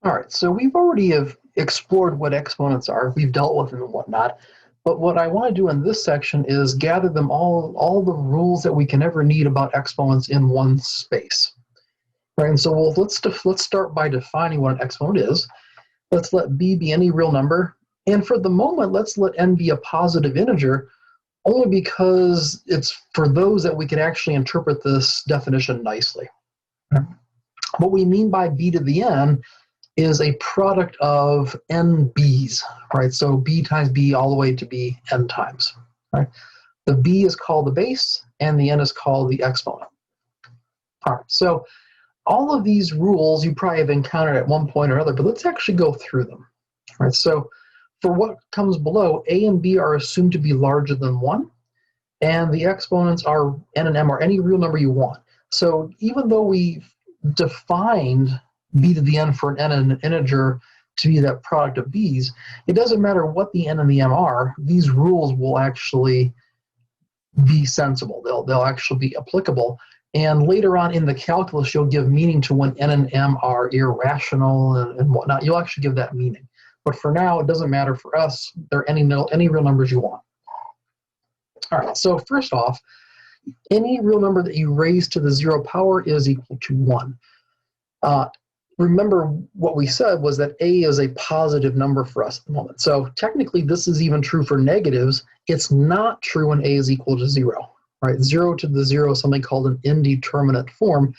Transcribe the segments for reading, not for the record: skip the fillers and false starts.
All right, so we've already have explored what exponents are. We've dealt with them and whatnot. But what I want to do in this section is gather them all the rules that we can ever need about exponents in one space. Right, and so let's start by defining what an exponent is. Let's let b be any real number. And for the moment, let's let n be a positive integer, only because it's for those that we can actually interpret this definition nicely. What we mean by b to the n is a product of n b's, right? So b times b all the way to b n times, right? The b is called the base, and the n is called the exponent. All right, so all of these rules you probably have encountered at one point or another, but let's actually go through them. All right, so for what comes below, a and b are assumed to be larger than 1, and the exponents are n and m are any real number you want. So even though we've defined b to the n for an n and an integer to be that product of b's, it doesn't matter what the n and the m are, these rules will actually be sensible. They'll actually be applicable. And later on in the calculus, you'll give meaning to when n and m are irrational and whatnot. You'll actually give that meaning. But for now, it doesn't matter for us. They're any real numbers you want. All right, so first off, any real number that you raise to the 0 power is equal to 1. Remember what we said was that a is a positive number for us at the moment. So technically, this is even true for negatives. It's not true when a is equal to 0. Right? 0 to the 0 is something called an indeterminate form.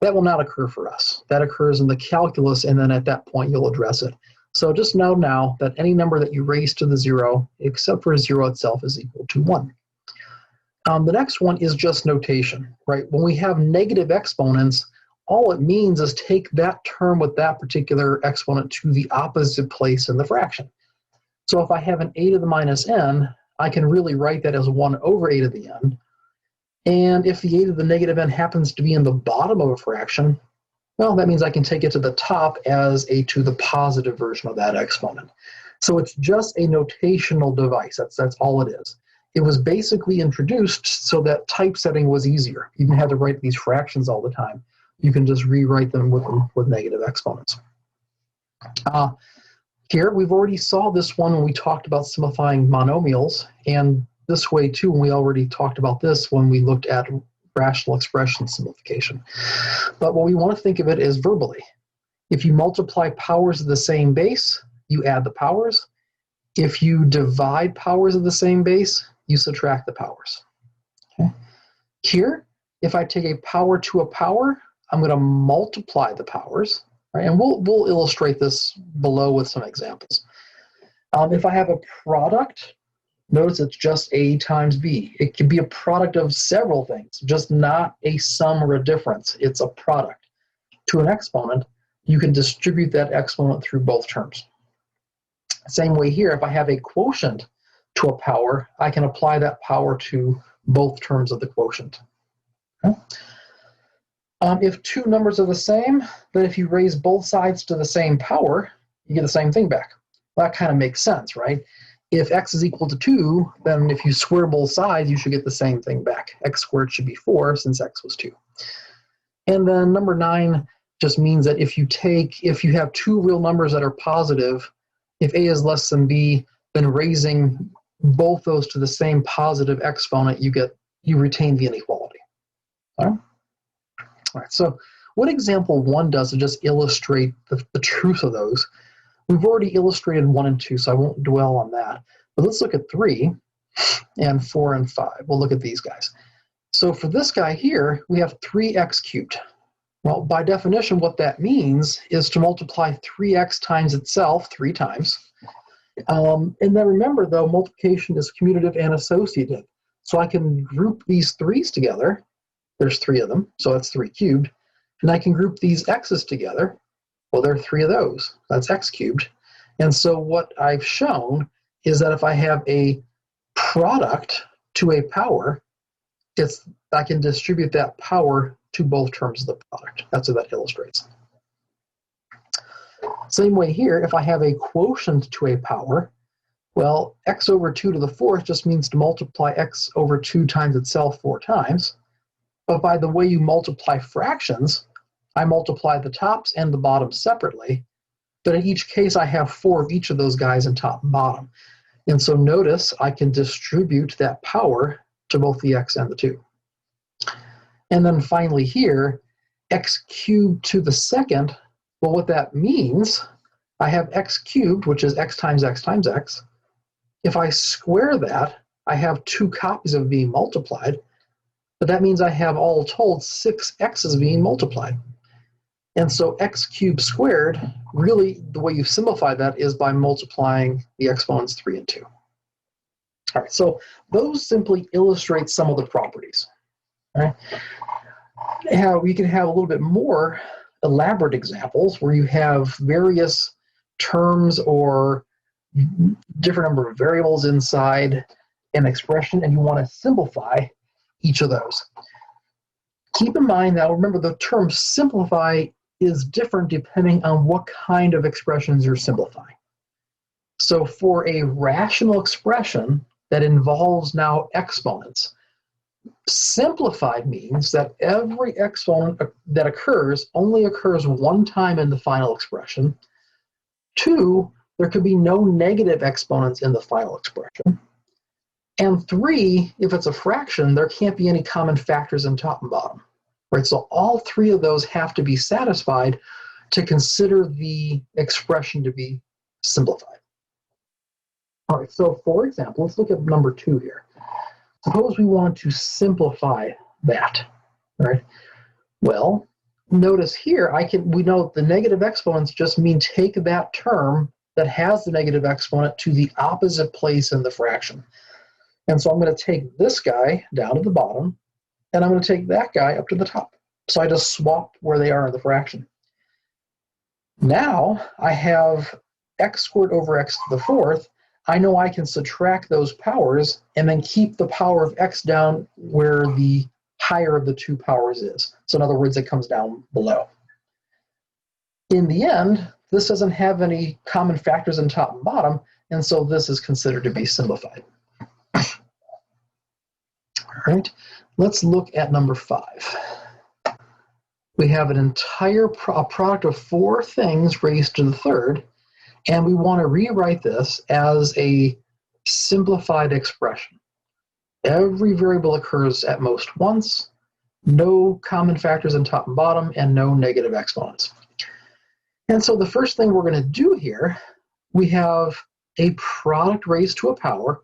That will not occur for us. That occurs in the calculus, and then at that point, you'll address it. So just know now that any number that you raise to the 0, except for 0 itself, is equal to 1. The next one is just notation, right? When we have negative exponents, all it means is take that term with that particular exponent to the opposite place in the fraction. So if I have an a to the minus n, I can really write that as 1 over a to the n. And if the a to the negative n happens to be in the bottom of a fraction, well, that means I can take it to the top as a to the positive version of that exponent. So it's just a notational device. That's all it is. It was basically introduced so that typesetting was easier. You didn't have to write these fractions all the time. You can just rewrite them with negative exponents. Here, we've already saw this one when we talked about simplifying monomials, and this way too when we already talked about this when we looked at rational expression simplification. But what we want to think of it is verbally. If you multiply powers of the same base, you add the powers. If you divide powers of the same base, you subtract the powers. Okay. Here, if I take a power to a power, I'm going to multiply the powers, right? And we'll illustrate this below with some examples. If I have a product, notice it's just a times b. It can be a product of several things, just not a sum or a difference. It's a product. To an exponent, you can distribute that exponent through both terms. Same way here, if I have a quotient to a power, I can apply that power to both terms of the quotient. Okay. If two numbers are the same, then if you raise both sides to the same power, you get the same thing back. Well, that kind of makes sense, right? If x is equal to 2, then if you square both sides, you should get the same thing back. X squared should be 4 since x was 2. And then number 9 just means that if you have two real numbers that are positive, if a is less than b, then raising both those to the same positive exponent, you retain the inequality. All right, so what example 1 does to just illustrate the truth of those, we've already illustrated 1 and 2, so I won't dwell on that. But let's look at 3 and 4 and 5. We'll look at these guys. So for this guy here, we have 3x cubed. Well, by definition, what that means is to multiply 3x times itself 3 times. And then remember, though, multiplication is commutative and associative. So I can group these 3's together. There's 3 of them, so that's 3 cubed. And I can group these x's together. Well, there are 3 of those. That's x cubed. And so what I've shown is that if I have a product to a power, I can distribute that power to both terms of the product. That's what that illustrates. Same way here, if I have a quotient to a power, well, x over 2 to the 4th just means to multiply x over 2 times itself 4 times. But by the way you multiply fractions, I multiply the tops and the bottoms separately. But in each case, I have 4 of each of those guys in top and bottom. And so notice I can distribute that power to both the x and the 2. And then finally here, x cubed to the second, well, what that means, I have x cubed, which is x times x times x. If I square that, I have 2 copies of being multiplied, but that means I have all told 6 x's being multiplied. And so x cubed squared, really the way you simplify that is by multiplying the exponents 3 and 2. All right, so those simply illustrate some of the properties. All right. Now we can have a little bit more elaborate examples where you have various terms or different number of variables inside an expression, and you want to simplify each of those. Keep in mind that, remember, the term simplify is different depending on what kind of expressions you're simplifying. So for a rational expression that involves now exponents, simplified means that every exponent that occurs only occurs one time in the final expression. 2, there could be no negative exponents in the final expression. And 3, if it's a fraction, there can't be any common factors in top and bottom. Right? So all 3 of those have to be satisfied to consider the expression to be simplified. All right, so for example, let's look at number 2 here. Suppose we wanted to simplify that, right? Well, notice here, we know the negative exponents just mean take that term that has the negative exponent to the opposite place in the fraction. And so I'm going to take this guy down to the bottom, and I'm going to take that guy up to the top. So I just swap where they are in the fraction. Now I have x squared over x to the 4th. I know I can subtract those powers and then keep the power of x down where the higher of the 2 powers is. So in other words, it comes down below. In the end, this doesn't have any common factors in top and bottom, and so this is considered to be simplified. All right, let's look at number 5. We have an entire product of 4 things raised to the 3rd, and we want to rewrite this as a simplified expression. Every variable occurs at most once, no common factors in top and bottom, and no negative exponents. And so the first thing we're going to do here, we have a product raised to a power.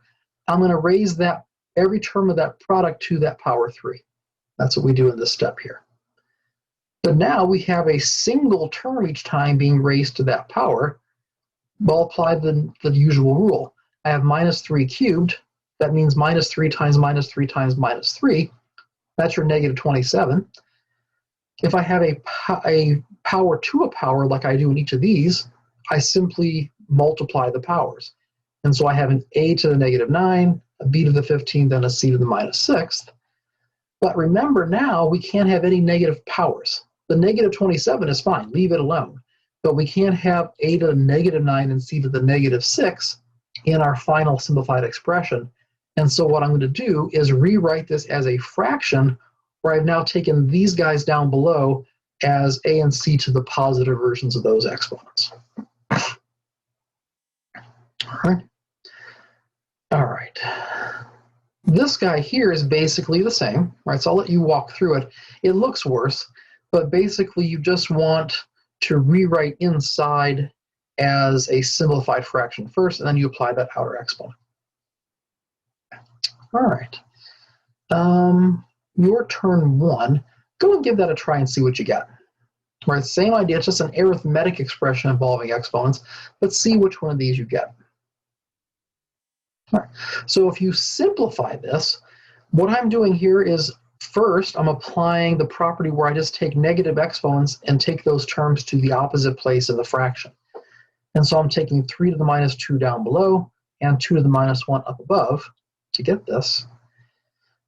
I'm going to raise that every term of that product to that power 3. That's what we do in this step here. But now we have a single term each time being raised to that power. We'll apply the usual rule. I have minus 3 cubed. That means minus 3 times minus 3 times minus 3. That's your negative 27. If I have a power to a power like I do in each of these, I simply multiply the powers. And so I have an a to the negative 9, a b to the 15th, and a c to the minus 6th. But remember now, we can't have any negative powers. The negative 27 is fine, leave it alone. But we can't have a to the negative 9 and c to the negative 6 in our final simplified expression. And so what I'm going to do is rewrite this as a fraction where I've now taken these guys down below as a and c to the positive versions of those exponents. All right. This guy here is basically the same, right? So I'll let you walk through it. It looks worse, but basically you just want to rewrite inside as a simplified fraction first, and then you apply that outer exponent. All right. Your turn 1. Go and give that a try and see what you get. All right, same idea, it's just an arithmetic expression involving exponents. Let's see which one of these you get. All right. So if you simplify this, what I'm doing here is first I'm applying the property where I just take negative exponents and take those terms to the opposite place in the fraction. And so I'm taking 3 to the minus 2 down below and 2 to the minus 1 up above to get this.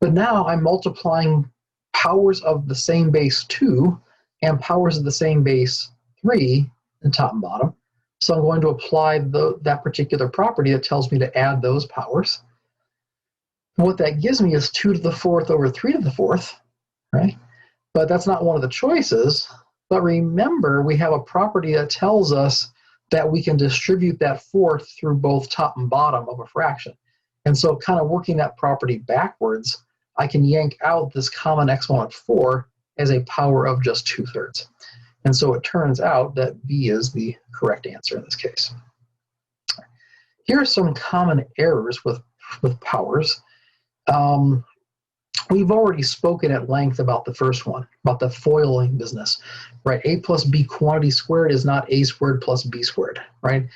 But now I'm multiplying powers of the same base 2 and powers of the same base 3 in top and bottom. So I'm going to apply that particular property that tells me to add those powers. And what that gives me is 2 to the 4th over 3 to the 4th, right? But that's not one of the choices. But remember, we have a property that tells us that we can distribute that fourth through both top and bottom of a fraction. And so kind of working that property backwards, I can yank out this common exponent 4 as a power of just 2/3. And so it turns out that B is the correct answer in this case. Here are some common errors with powers. We've already spoken at length about the first one, about the foiling business, right? A plus B quantity squared is not A squared plus B squared, right?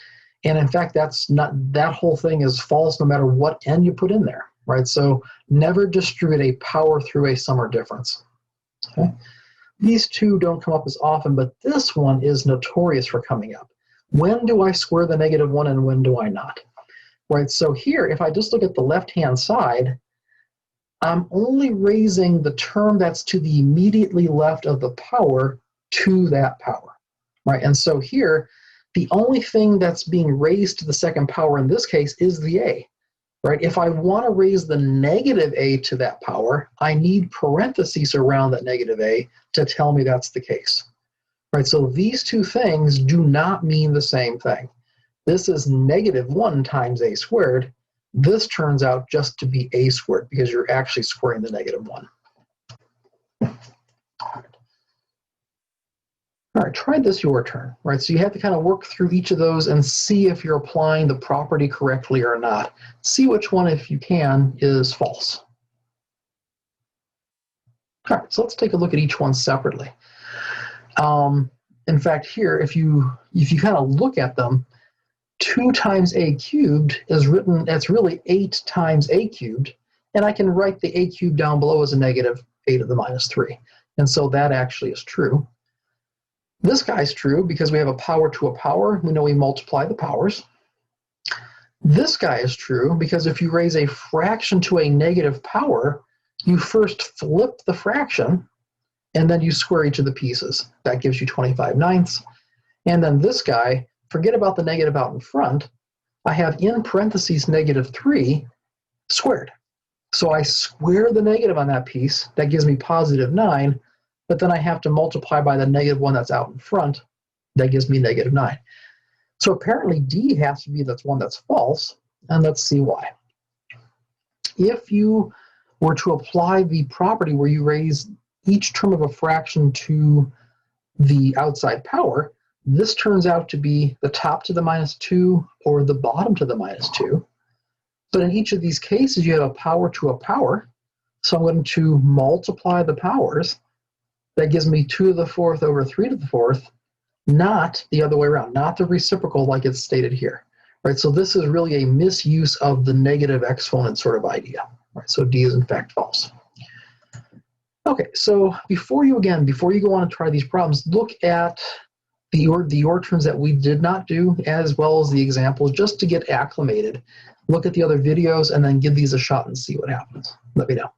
And in fact, that whole thing is false no matter what n you put in there, right? So never distribute a power through a sum or difference. Okay? These two don't come up as often, but this one is notorious for coming up. When do I square the -1 and when do I not? Right, so here, if I just look at the left-hand side, I'm only raising the term that's to the immediately left of the power to that power, right? And so here, the only thing that's being raised to the second power in this case is the a, right? If I want to raise the -a to that power, I need parentheses around that -a to tell me that's the case, right? So these two things do not mean the same thing. This is -1 times a squared. This turns out just to be a squared because you're actually squaring the -1. All right, try this your turn, right? So you have to kind of work through each of those and see if you're applying the property correctly or not. See which one, if you can, is false. All right, so let's take a look at each one separately. In fact, here, if you kind of look at them, 2 times a cubed is written, that's really 8 times a cubed, and I can write the a cubed down below as a -8 to the -3. And so that actually is true. This guy's true because we have a power to a power. We know we multiply the powers. This guy is true because if you raise a fraction to a negative power, you first flip the fraction, and then you square each of the pieces. That gives you 25/9. And then this guy, forget about the negative out in front. I have in parentheses -3 squared. So I square the negative on that piece. That gives me +9. But then I have to multiply by the -1 that's out in front. That gives me -9. So apparently D has to be the one that's false. And let's see why. If you were to apply the property where you raise each term of a fraction to the outside power, this turns out to be the top to the -2 or the bottom to the -2. But in each of these cases, you have a power to a power. So I'm going to multiply the powers. That gives me 2 to the 4th over 3 to the 4th, not the other way around, not the reciprocal like it's stated here. Right? So this is really a misuse of the negative exponent sort of idea. Right? So D is in fact false. Okay, so before you go on and try these problems, look at the OR terms that we did not do, as well as the examples, just to get acclimated. Look at the other videos and then give these a shot and see what happens. Let me know.